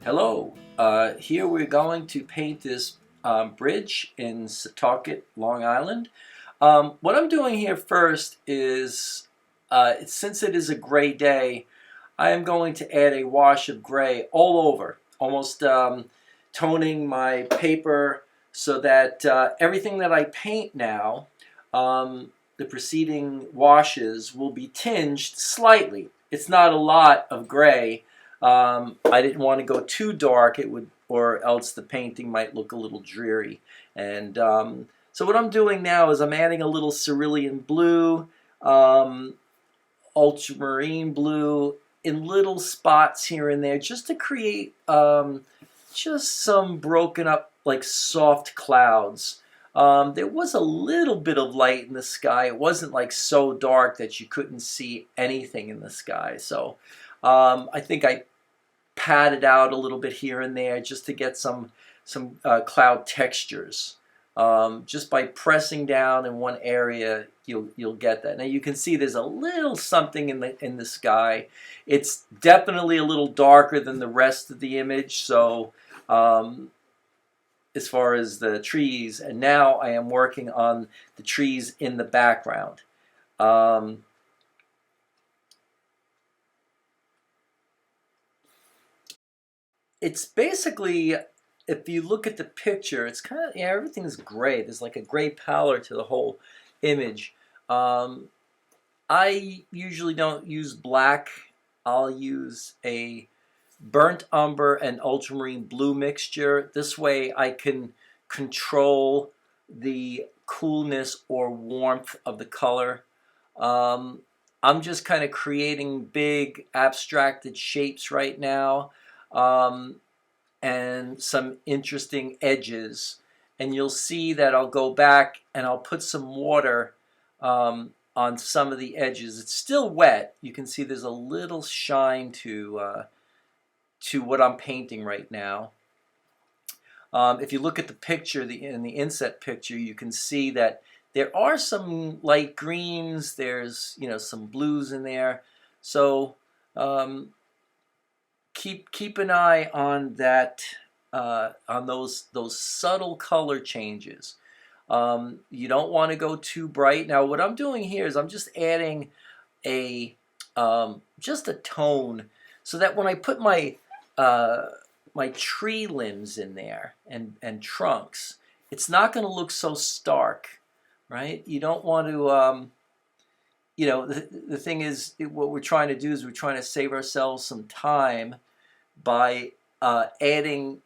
Hello, here we're going to paint this bridge in Setauket, Long Island. What I'm doing here first is, since it is a gray day, I am going to add a wash of gray all over, almost toning my paper so that everything that I paint now, the preceding washes, will be tinged slightly. It's not a lot of gray. I didn't want to go too dark, or else the painting might look a little dreary. And so what I'm doing now is I'm adding a little cerulean blue, ultramarine blue in little spots here and there, just to create just some broken up, like soft clouds. There was a little bit of light in the sky. It wasn't like so dark that you couldn't see anything in the sky. So I think I patted out a little bit here and there just to get some cloud textures. Just by pressing down in one area, you'll get that. Now you can see there's a little something in the sky. It's definitely a little darker than the rest of the image. So as far as the trees, and now I am working on the trees in the background. It's basically, if you look at the picture, it's kind of, yeah, everything's gray. There's like a gray pallor to the whole image. I usually don't use black. I'll use a burnt umber and ultramarine blue mixture. This way I can control the coolness or warmth of the color. I'm just kind of creating big abstracted shapes right now, and some interesting edges. And you'll see that I'll go back and I'll put some water on some of the edges. It's still wet. You can see there's a little shine to what I'm painting right now. If you look at the picture, in the inset picture, you can see that there are some light greens. There's some blues in there. So keep an eye on that, on those subtle color changes. You don't want to go too bright. Now what I'm doing here is I'm just adding just a tone, so that when I put my my tree limbs in there and trunks, it's not going to look so stark, right? You don't want to, the thing is, what we're trying to do is we're trying to save ourselves some time by adding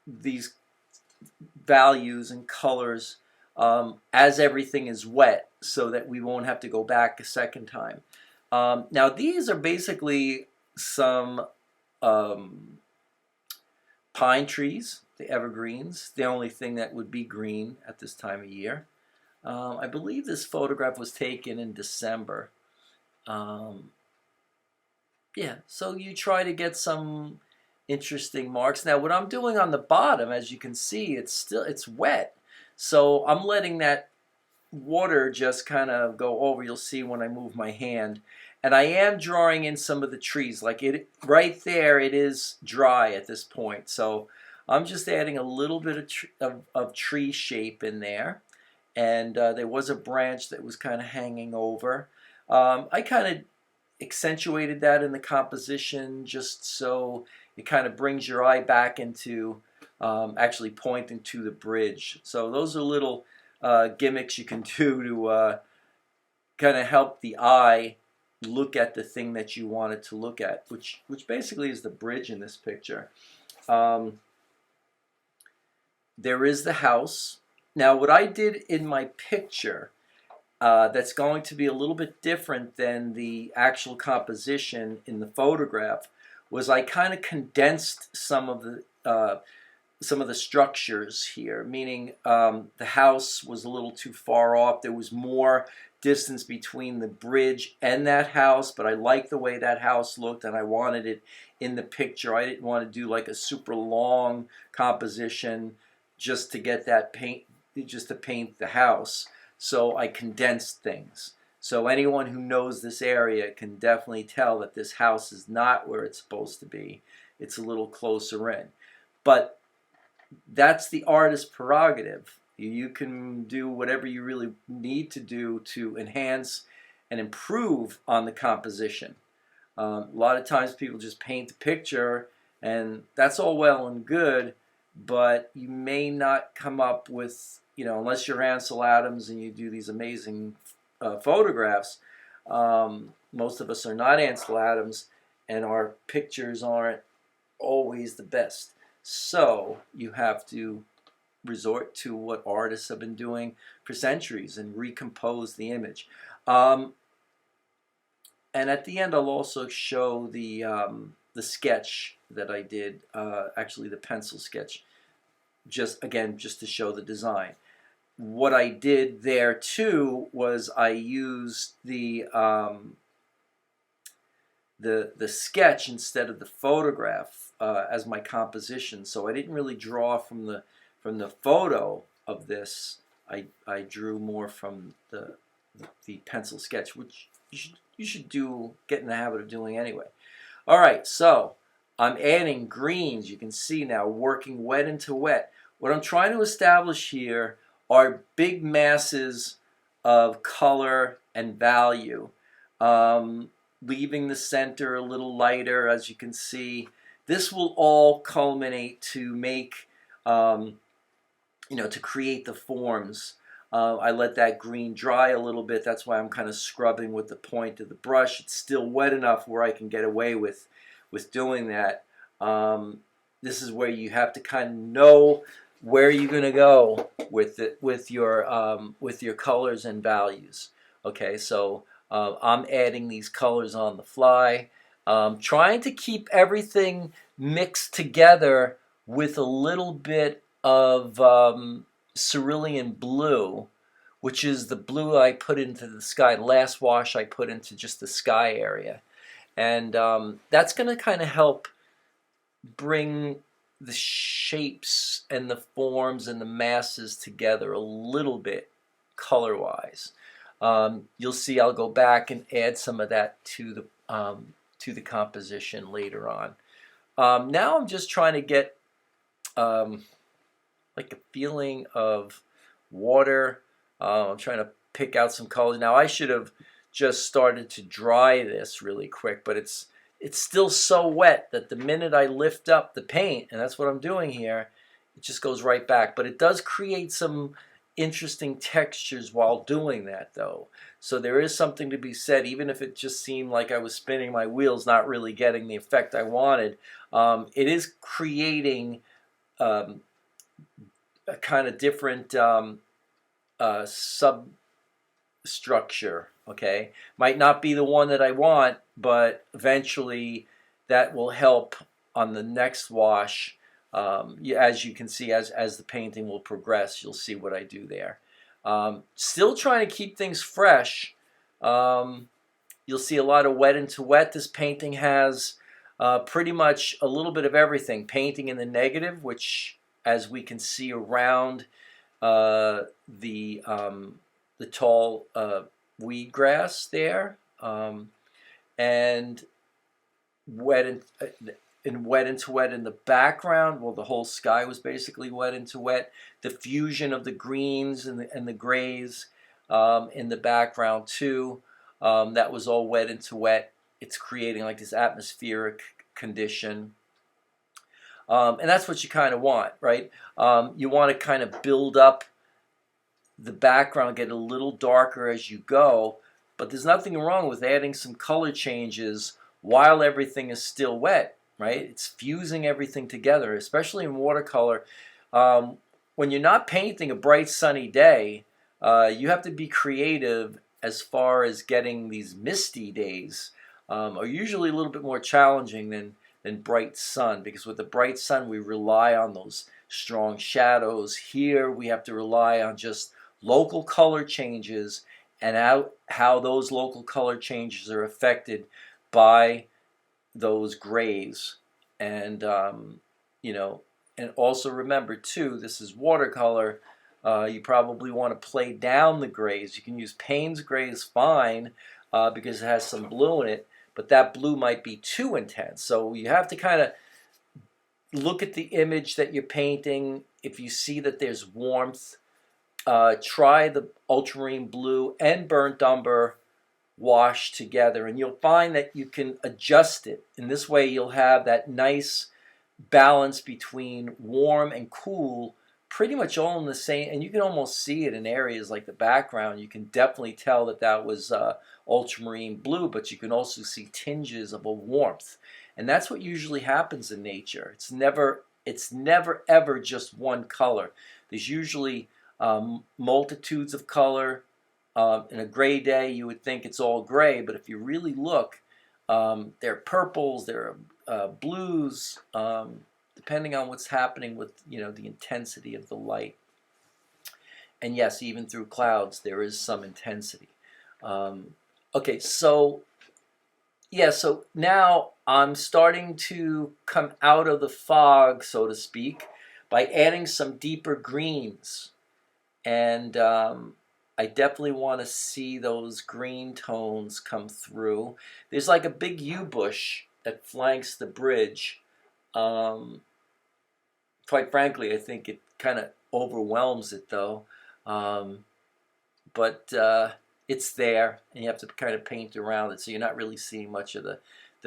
these values and colors as everything is wet, so that we won't have to go back a second time. Now these are basically some pine trees, the evergreens, the only thing that would be green at this time of year. I believe this photograph was taken in December. Yeah, so you try to get some interesting marks. Now what I'm doing on the bottom, as you can see, it's wet. So I'm letting that water just kind of go over. You'll see when I move my hand. And I am drawing in some of the trees. Like it right there, it is dry at this point. So I'm just adding a little bit of tree shape in there. And there was a branch that was kind of hanging over. I kind of accentuated that in the composition, just so it kind of brings your eye back into actually pointing to the bridge. So those are little gimmicks you can do to kind of help the eye look at the thing that you want it to look at, which basically is the bridge in this picture. There is the house. Now what I did in my picture, that's going to be a little bit different than the actual composition in the photograph, was I kind of condensed some of the structures here, meaning the house was a little too far off. There was more distance between the bridge and that house, but I liked the way that house looked and I wanted it in the picture. I didn't want to do like a super long composition just to get that paint, just to paint the house. So I condensed things. So anyone who knows this area can definitely tell that this house is not where it's supposed to be. it's a little closer in. But that's the artist's prerogative. You can do whatever you really need to do to enhance and improve on the composition. A lot of times people just paint the picture, and that's all well and good, but you may not come up with, unless you're Ansel Adams and you do these amazing photographs. Most of us are not Ansel Adams, and our pictures aren't always the best. So you have to resort to what artists have been doing for centuries and recompose the image. And at the end, I'll also show the sketch that I did, actually the pencil sketch, just to show the design. What I did there too was I used the sketch instead of the photograph as my composition. So I didn't really draw from the photo of this. I drew more from the pencil sketch, which you should get in the habit of doing anyway. All right, so I'm adding greens. You can see now working wet into wet. What I'm trying to establish here are big masses of color and value, leaving the center a little lighter, as you can see. This will all culminate to make, to create the forms. I let that green dry a little bit. That's why I'm kind of scrubbing with the point of the brush. It's still wet enough where I can get away with doing that. This is where you have to kind of know where you're going to go with your colors and values. Okay, so I'm adding these colors on the fly, trying to keep everything mixed together with a little bit of cerulean blue, which is the blue I put into the sky. The last wash I put into just the sky area. And that's going to kind of help bring the shapes and the forms and the masses together a little bit color-wise. You'll see I'll go back and add some of that to the composition later on. Now I'm just trying to get like a feeling of water. I'm trying to pick out some colors. Now I should have just started to dry this really quick, but it's still so wet that the minute I lift up the paint, and that's what I'm doing here, it just goes right back. But it does create some interesting textures while doing that, though. So there is something to be said, even if it just seemed like I was spinning my wheels, not really getting the effect I wanted. It is creating a kind of different substructure. Okay, might not be the one that I want, but eventually that will help on the next wash. As you can see, as the painting will progress, you'll see what I do there. Still trying to keep things fresh. You'll see a lot of wet into wet. This painting has pretty much a little bit of everything. Painting in the negative, which, as we can see around the tall weed grass there, and wet into wet in the background. Well, the whole sky was basically wet into wet. The fusion of the greens and the grays in the background too. That was all wet into wet. It's creating like this atmospheric condition. And that's what you kind of want, right? You want to kind of build up the background, get a little darker as you go, but there's nothing wrong with adding some color changes while everything is still wet, right? It's fusing everything together, especially in watercolor. When you're not painting a bright sunny day, you have to be creative as far as getting these misty days. Are usually a little bit more challenging than bright sun, because with the bright sun we rely on those strong shadows. Here we have to rely on just local color changes and how those local color changes are affected by those grays. And and also remember too, this is watercolor. You probably want to play down the grays. You can use Payne's grays fine because it has some blue in it, but that blue might be too intense. So you have to kind of look at the image that you're painting. If you see that there's warmth, try the ultramarine blue and burnt umber wash together, and you'll find that you can adjust it. In this way, you'll have that nice balance between warm and cool, pretty much all in the same, and you can almost see it in areas like the background. You can definitely tell that that was ultramarine blue, but you can also see tinges of a warmth. And that's what usually happens in nature. It's never ever just one color. There's usually multitudes of color. In a gray day, you would think it's all gray, but if you really look, there are purples, there are blues, depending on what's happening with the intensity of the light. And yes, even through clouds, there is some intensity. Okay, so yeah, so now I'm starting to come out of the fog, so to speak, by adding some deeper greens. And I definitely want to see those green tones come through. There's like a big yew bush that flanks the bridge. Quite frankly, I think it kind of overwhelms it though. But it's there, and you have to kind of paint around it, so you're not really seeing much of the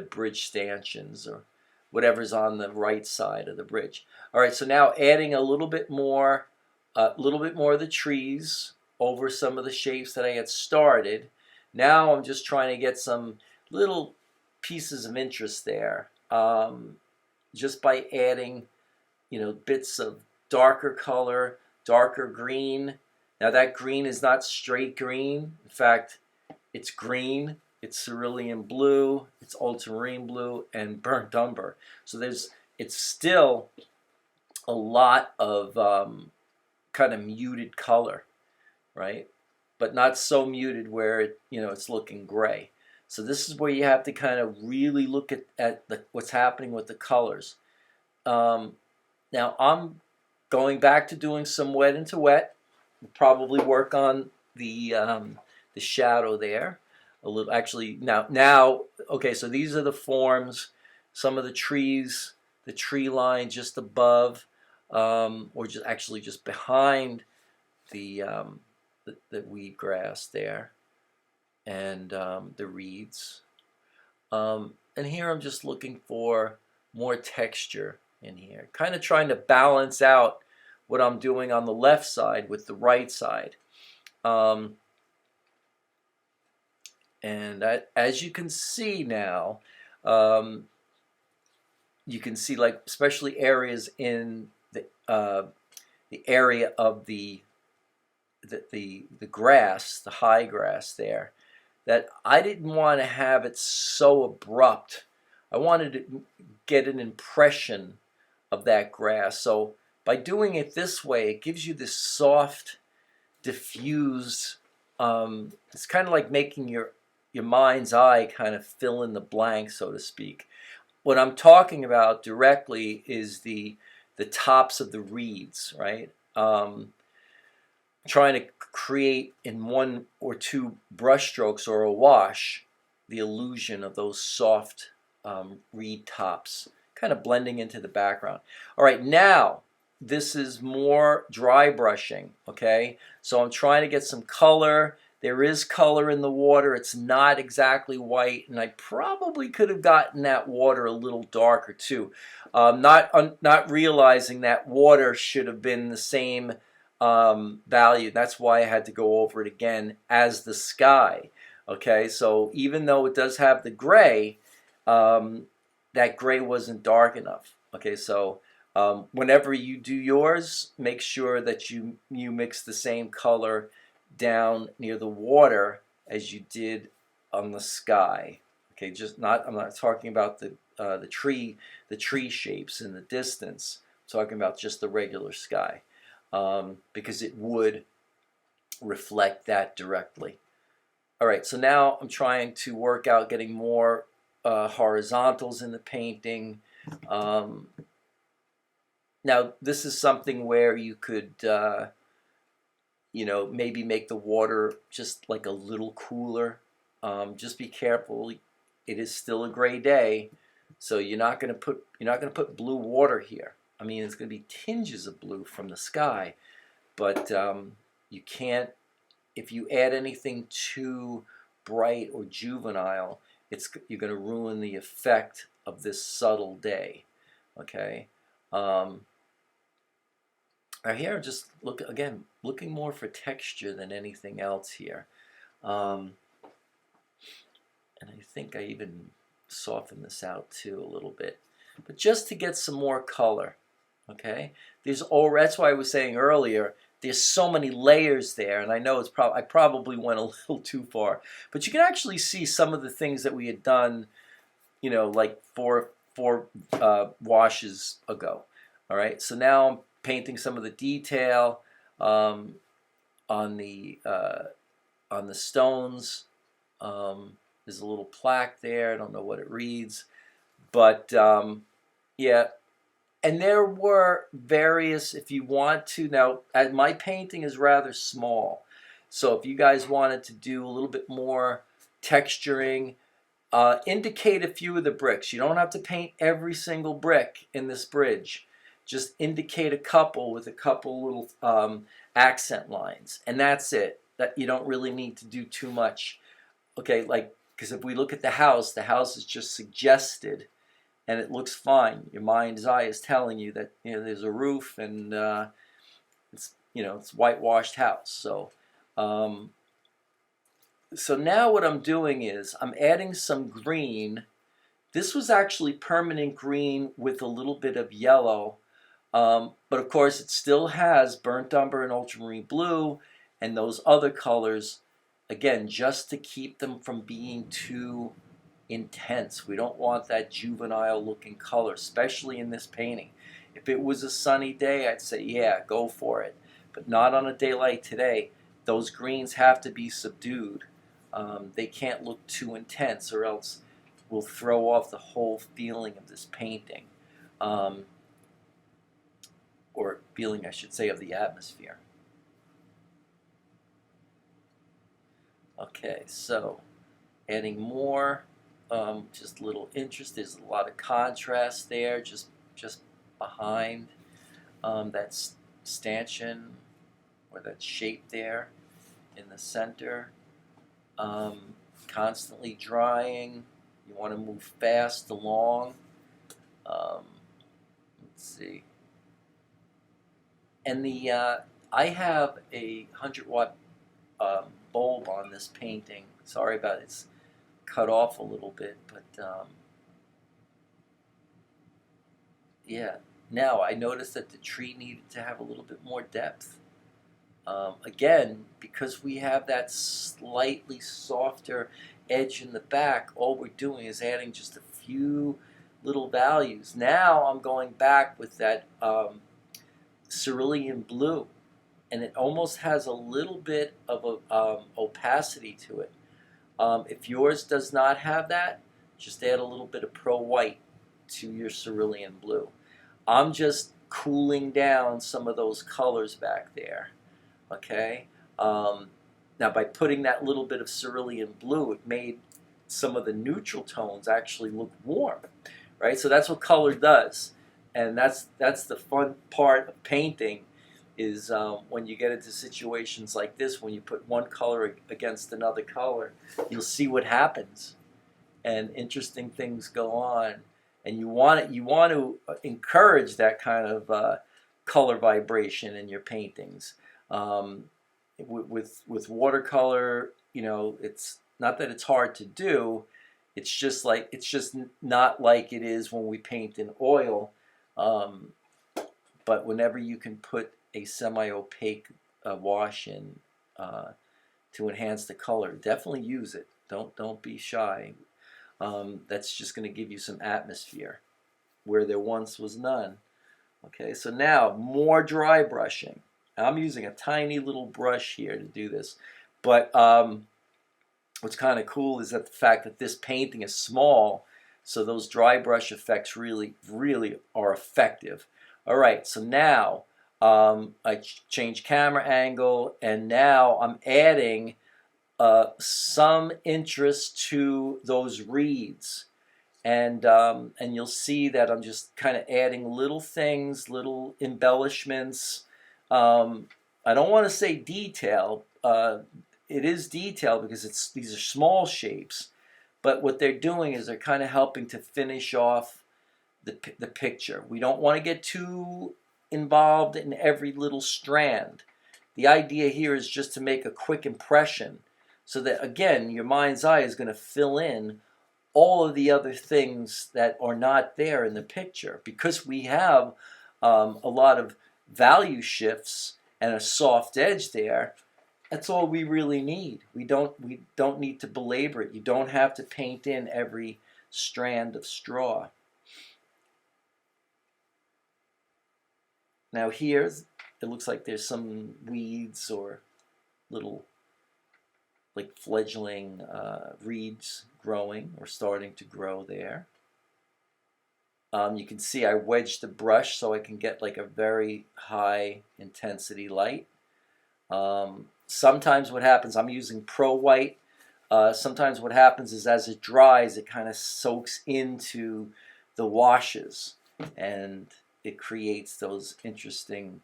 bridge stanchions or whatever's on the right side of the bridge. All right, so now adding a little bit more of the trees over some of the shapes that I had started. Now I'm just trying to get some little pieces of interest there, just by adding, bits of darker color, darker green. Now that green is not straight green. In fact, it's green, it's cerulean blue, it's ultramarine blue, and burnt umber. So it's still a lot of kind of muted color, right? But not so muted where it's looking gray. So this is where you have to kind of really look at what's happening with the colors. Now I'm going back to doing some wet into wet. We'll probably work on the shadow there a little. Actually, now okay. So these are the forms. Some of the trees, the tree line just above, or just behind the weed grass there, and the reeds. And here I'm just looking for more texture in here, kind of trying to balance out what I'm doing on the left side with the right side. And as you can see now, you can see, like, especially areas in the area of the grass, the high grass there, that I didn't want to have it so abrupt. I wanted to get an impression of that grass. So by doing it this way, it gives you this soft, diffused, it's kind of like making your mind's eye kind of fill in the blank, so to speak. What I'm talking about directly is the tops of the reeds, right? Trying to create in one or two brush strokes or a wash the illusion of those soft reed tops, kind of blending into the background. All right, now this is more dry brushing, okay? So I'm trying to get some color. There is color in the water. It's not exactly white, and I probably could have gotten that water a little darker too. Not realizing that water should have been the same value. That's why I had to go over it again as the sky. Okay, so even though it does have the gray, that gray wasn't dark enough. Okay, so whenever you do yours, make sure that you mix the same color down near the water as you did on the sky. Okay, I'm not talking about the tree shapes in the distance. I'm talking about just the regular sky, because it would reflect that directly. All right, so now I'm trying to work out getting more horizontals in the painting. Now this is something where you could maybe make the water just like a little cooler. Just be careful. It is still a gray day, So you're not going to put blue water here. I mean, it's going to be tinges of blue from the sky, but you can't, if you add anything too bright or juvenile, you're going to ruin the effect of this subtle day. Okay. Here I'm just looking more for texture than anything else here. And I think I even soften this out too a little bit, but just to get some more color. Okay, that's why I was saying earlier, there's so many layers there, and I know I probably went a little too far, but you can actually see some of the things that we had done, like four washes ago. All right, so now I'm painting some of the detail on the stones. There's a little plaque there. I don't know what it reads, but yeah. And there were various, if you want to, now my painting is rather small, so if you guys wanted to do a little bit more texturing, indicate a few of the bricks. You don't have to paint every single brick in this bridge. Just indicate a couple with a couple little accent lines, and that's it. That you don't really need to do too much. Okay, because if we look at the house is just suggested, and it looks fine. Your mind's eye is telling you that there's a roof and it's whitewashed house. So so now what I'm doing is I'm adding some green. This was actually permanent green with a little bit of yellow, but of course it still has burnt umber and ultramarine blue and those other colors. Again, just to keep them from being too intense. We don't want that juvenile looking color, especially in this painting. If it was a sunny day, I'd say, yeah, go for it. But not on a day like today. Those greens have to be subdued. They can't look too intense, or else we'll throw off the whole feeling of this painting. Or feeling, I should say, of the atmosphere. Okay, so adding more, just a little interest. There's a lot of contrast there, just behind that stanchion or that shape there in the center. Constantly drying. You want to move fast along. Let's see. And I have a 100-watt bulb on this painting. Sorry about it. It's cut off a little bit, but yeah. Now I noticed that the tree needed to have a little bit more depth. Again, because we have that slightly softer edge in the back, all we're doing is adding just a few little values. Now I'm going back with that cerulean blue, and it almost has a little bit of a opacity to it. If yours does not have that, just add a little bit of Pro White to your cerulean blue. I'm just cooling down some of those colors back there. Okay. Now by putting that little bit of cerulean blue, it made some of the neutral tones actually look warm, right? So that's what color does, and that's the fun part of painting, is when you get into situations like this, when you put one color against another color, you'll see what happens, and interesting things go on. And you want to encourage that kind of color vibration in your paintings. With watercolor, it's not that it's hard to do. It's just not like it is when we paint in oil. But whenever you can put a semi-opaque wash in to enhance the color, definitely use it. Don't be shy. That's just going to give you some atmosphere where there once was none. Okay, so now more dry brushing. I'm using a tiny little brush here to do this, but what's kind of cool is that the fact that this painting is small, so those dry brush effects really are effective. All right, so now I changed camera angle, and now I'm adding some interest to those reeds. and you'll see that I'm just kind of adding little things, little embellishments. I don't want to say detail. It is detail because these are small shapes, but what they're doing is they're kind of helping to finish off the picture. We don't want to get too involved in every little strand. The idea here is just to make a quick impression so that, again, your mind's eye is going to fill in all of the other things that are not there in the picture. Because we have a lot of value shifts and a soft edge there, that's all we really need. We don't need to belabor it. You don't have to paint in every strand of straw. Now here, it looks like there's some weeds or little like fledgling reeds growing or starting to grow there. You can see I wedged the brush so I can get like a very high intensity light. Sometimes what happens, I'm using Pro White. Sometimes what happens is as it dries, it kind of soaks into the washes and it creates those interesting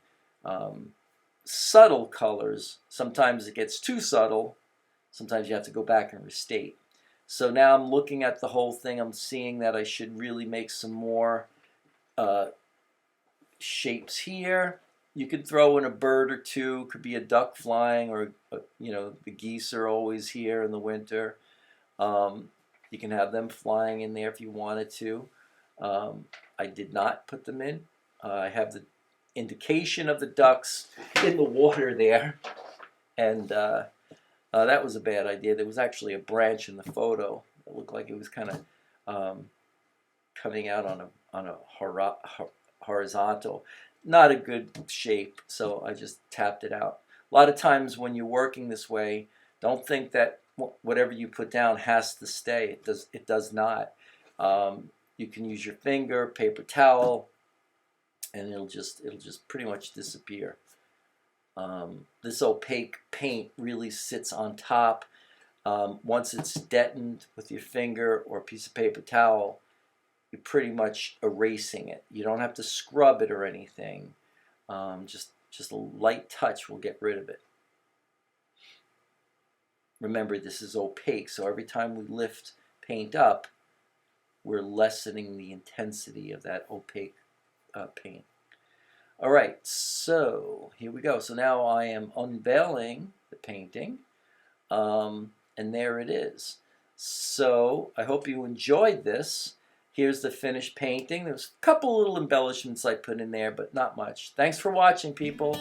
subtle colors. Sometimes it gets too subtle. Sometimes you have to go back and restate. So now I'm looking at the whole thing. I'm seeing that I should really make some more shapes here. You could throw in a bird or two. Could be a duck flying, or the geese are always here in the winter. You can have them flying in there if you wanted to. I did not put them in. I have the indication of the ducks in the water there, and that was a bad idea. There was actually a branch in the photo that looked like it was kind of coming out on a horizontal. Not a good shape, so I just tapped it out. A lot of times when you're working this way, don't think that whatever you put down has to stay. It does not. You can use your finger, paper towel, and it'll just pretty much disappear. This opaque paint really sits on top. Once it's detoned with your finger or a piece of paper towel, you're pretty much erasing it. You don't have to scrub it or anything. Just a light touch will get rid of it. Remember, this is opaque, so every time we lift paint up, we're lessening the intensity of that opaque paint. All right, so here we go. So now I am unveiling the painting, and there it is. So I hope you enjoyed this. Here's the finished painting. There's a couple little embellishments I put in there, but not much. Thanks for watching, people.